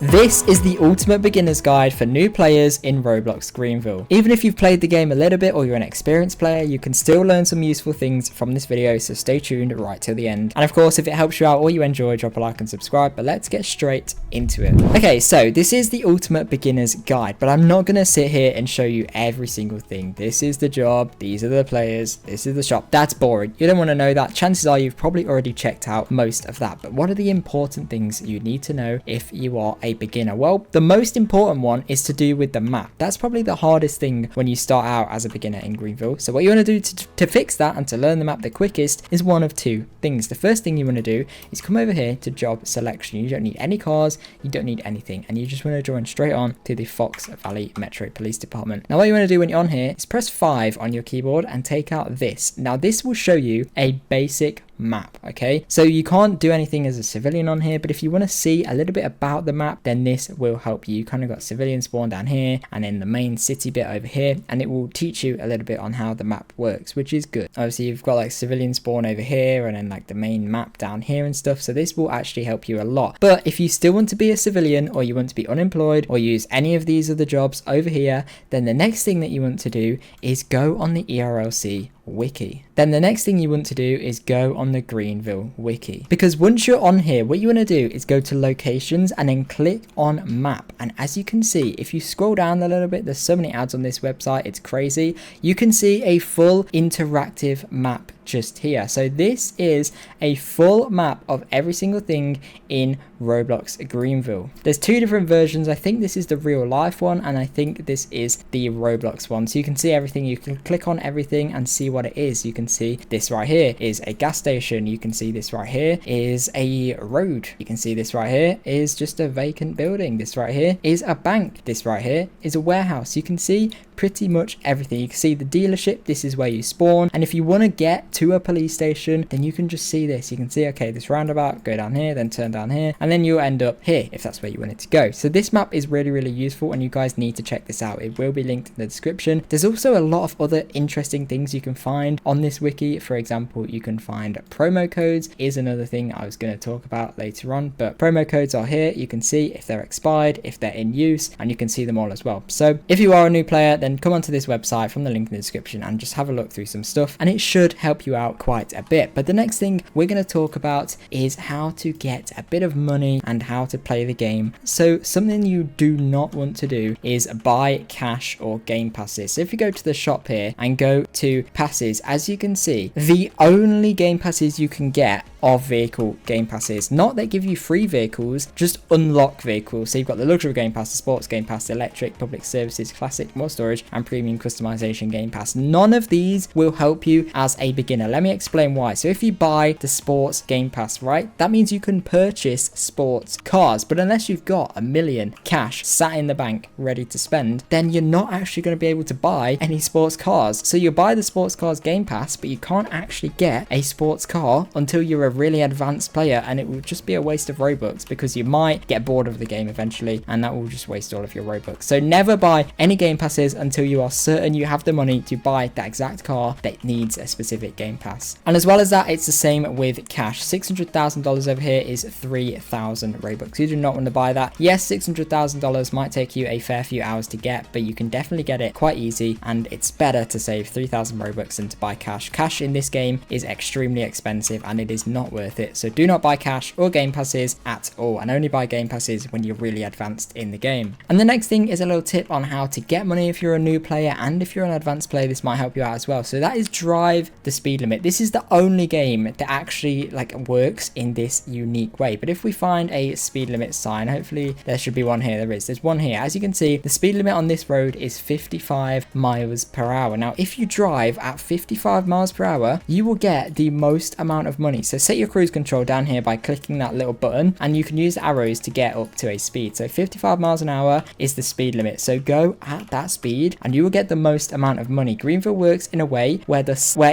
This is the ultimate beginner's guide for new players in Roblox Greenville. Even if you've played the game a little bit or you're an experienced player, you can still learn some useful things from this video, so stay tuned right till the end. And of course, if it helps you out or you enjoy, drop a like and subscribe, but let's get straight into it. Okay, so this is the ultimate beginner's guide, but I'm not going to sit here and show you every single thing. This is the job, these are the players, this is the shop. That's boring. You don't want to know that. Chances are you've probably already checked out most of that, but what are the important things you need to know if you are a beginner? Well, the most important one is to do with the map. That's probably the hardest thing when you start out as a beginner in Greenville. So what you want to do to fix that and to learn the map the quickest is one of two things. The first thing you want to do is come over here to job selection. You don't need any cars, you don't need anything, and you just want to join straight on to the Fox Valley Metro Police Department. Now what you want to do when you're on here is press 5 on your keyboard and take out this. Now this will show you a basic map. Okay, so you can't do anything as a civilian on here, but if you want to see a little bit about the map, then this will help you. You kind of got civilian spawn down here and then the main city bit over here, and it will teach you a little bit on how the map works, which is good. Obviously you've got like civilian spawn over here and then like the main map down here and stuff, so this will actually help you a lot. But if you still want to be a civilian or you want to be unemployed or use any of these other jobs over here, then the next thing that you want to do is go on the ERLC wiki. Then the next thing you want to do is go on the Greenville wiki, because once you're on here, what you want to do is go to locations and then click on map. And as you can see, if you scroll down a little bit, there's so many ads on this website, it's crazy. You can see a full interactive map just here. So this is a full map of every single thing in Roblox Greenville. There's two different versions. I think this is the real life one and I think this is the Roblox one. So you can see everything, you can click on everything and see what it is. You can see this right here is a gas station, you can see this right here is a road, you can see this right here is just a vacant building, this right here is a bank, this right here is a warehouse. You can see pretty much everything. You can see the dealership, this is where you spawn, and if you want to get to a police station, then you can just see this. You can see, okay, this roundabout, go down here, then turn down here, and then you'll end up here if that's where you want it to go. So this map is really useful and you guys need to check this out. It will be linked in the description. There's also a lot of other interesting things you can find on this wiki. For example, you can find promo codes is another thing I was going to talk about later on, but promo codes are here. You can see if they're expired, if they're in use, and you can see them all as well. So if you are a new player, then come onto this website from the link in the description and just have a look through some stuff, and it should help you out quite a bit. But the next thing we're going to talk about is how to get a bit of money and how to play the game. So something you do not want to do is buy cash or game passes. So if you go to the shop here and go to passes, as you can see, the only game passes you can get are vehicle game passes. Not that give you free vehicles, just unlock vehicles. So you've got the luxury game pass, the sports game pass, the electric, public services, classic, more storage, and premium customization game pass. None of these will help you as a beginner. Let me explain why. So if you buy the sports game pass, right, that means you can purchase sports cars, but unless you've got $1 million cash sat in the bank ready to spend, then you're not actually going to be able to buy any sports cars. So you buy the sports cars game pass, but you can't actually get a sports car until you're a really advanced player, and it will just be a waste of Robux because you might get bored of the game eventually and that will just waste all of your Robux. So never buy any game passes until you are certain you have the money to buy that exact car that needs a specific game pass. And as well as that, it's the same with cash. $600,000 over here is 3,000 Robux. You do not want to buy that. Yes, $600,000 might take you a fair few hours to get, but you can definitely get it quite easy, and it's better to save 3,000 Robux than to buy cash. Cash in this game is extremely expensive and it is not worth it. So do not buy cash or game passes at all, and only buy game passes when you're really advanced in the game. And the next thing is a little tip on how to get money if you're a new player, and if you're an advanced player, this might help you out as well. So that is drive the speed limit. This is the only game that actually like works in this unique way. But if we find a speed limit sign, hopefully there should be one here. There's one here. As you can see, the speed limit on this road is 55 miles per hour. Now if you drive at 55 miles per hour, you will get the most amount of money. So set your cruise control down here by clicking that little button, and you can use the arrows to get up to a speed. So 55 miles an hour is the speed limit. So go at that speed and you will get the most amount of money. Greenville works in a way where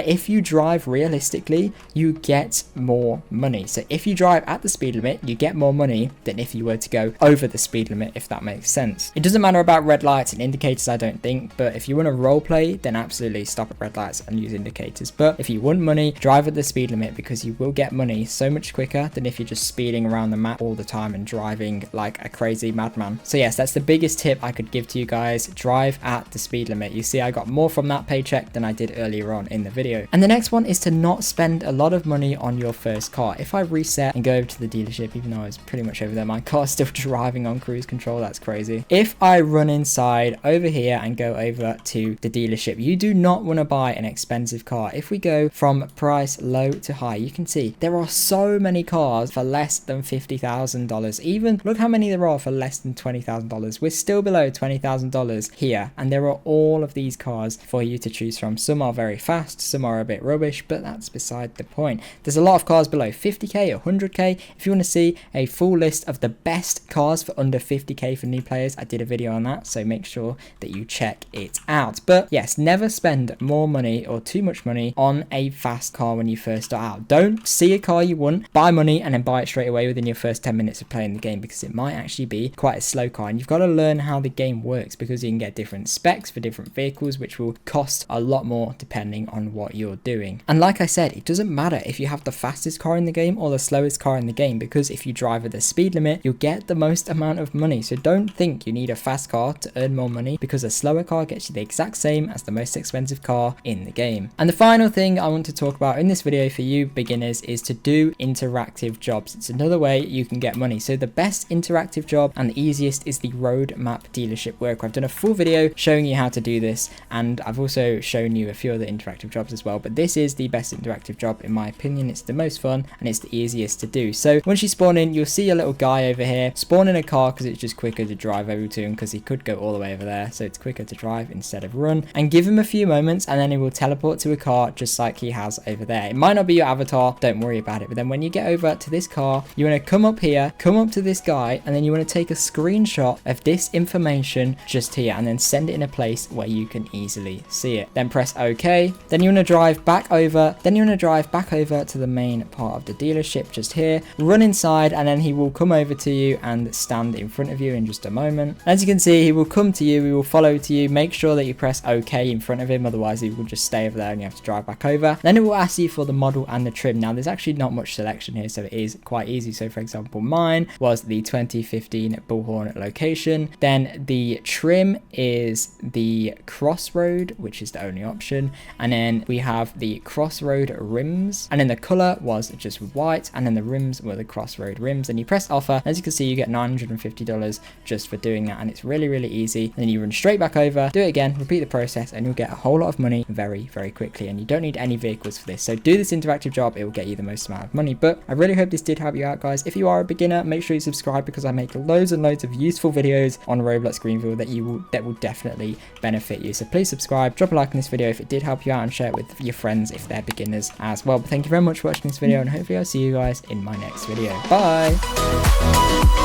if you drive realistically, you get more money. So if you drive at the speed limit, you get more money than if you were to go over the speed limit, if that makes sense. It doesn't matter about red lights and indicators, I don't think, but if you want to role play, then absolutely stop at red lights and use indicators. But if you want money, drive at the speed limit because you will get get money so much quicker than if you're just speeding around the map all the time and driving like a crazy madman. So yes, that's the biggest tip I could give to you guys. Drive at the speed limit. You see, I got more from that paycheck than I did earlier on in the video. And the next one is to not spend a lot of money on your first car. If I reset and go over to the dealership, even though I was pretty much over there, my car's still driving on cruise control. That's crazy. If I run inside over here and go over to the dealership, you do not want to buy an expensive car. If we go from price low to high, you can see there are so many cars for less than $50,000. Even look how many there are for less than $20,000. We're still below $20,000 here, and there are all of these cars for you to choose from. Some are very fast, some are a bit rubbish, but that's beside the point. There's a lot of cars below 50k or 100k. If you want to see a full list of the best cars for under 50k for new players, I did a video on that, so make sure that you check it out. But yes, never spend more money or too much money on a fast car when you first start out. Don't see a car you want, buy money, and then buy it straight away within your first 10 minutes of playing the game, because it might actually be quite a slow car, and you've got to learn how the game works, because you can get different specs for different vehicles, which will cost a lot more depending on what you're doing. And like I said, it doesn't matter if you have the fastest car in the game or the slowest car in the game, because if you drive at the speed limit, you'll get the most amount of money. So don't think you need a fast car to earn more money, because a slower car gets you the exact same as the most expensive car in the game. And the final thing I want to talk about in this video for you beginners is to do interactive jobs. It's another way you can get money. So the best interactive job and the easiest is the road map dealership worker. I've done a full video showing you how to do this, and I've also shown you a few other interactive jobs as well, but this is the best interactive job in my opinion. It's the most fun and it's the easiest to do. So once you spawn in, you'll see a little guy over here. Spawn in a car because it's just quicker to drive over to him, because he could go all the way over there, so it's quicker to drive instead of run. And give him a few moments and then he will teleport to a car just like he has over there. It might not be your avatar, don't worry about it, but then when you get over to this car, you want to come up here, come up to this guy, and then you want to take a screenshot of this information just here and then send it in a place where you can easily see it. Then press OK. Then you want to drive back over. To the main part of the dealership just here. Run inside and then he will come over to you and stand in front of you in just a moment. As you can see, he will come to you, he will follow to you. Make sure that you press OK in front of him, otherwise he will just stay over there and you have to drive back over. Then it will ask you for the model and the trim. Now there's actually not much selection here, so it is quite easy. So for example, mine was the 2015 Bullhorn location. Then the trim is the Crossroad, which is the only option, and then we have the Crossroad rims, and then the color was just white, and then the rims were the Crossroad rims. And you press offer. As you can see, you get $950 just for doing that, and it's really easy. And then you run straight back over, do it again, repeat the process, and you'll get a whole lot of money very quickly. And you don't need any vehicles for this, so do this interactive job, it will get you the most amount of money. But I really hope this did help you out, guys. If you are a beginner, make sure you subscribe, because I make loads and loads of useful videos on Roblox Greenville that will definitely benefit you. So please subscribe, drop a like on this video if it did help you out, and share it with your friends if they're beginners as well. But thank you very much for watching this video, and hopefully I'll see you guys in my next video. Bye.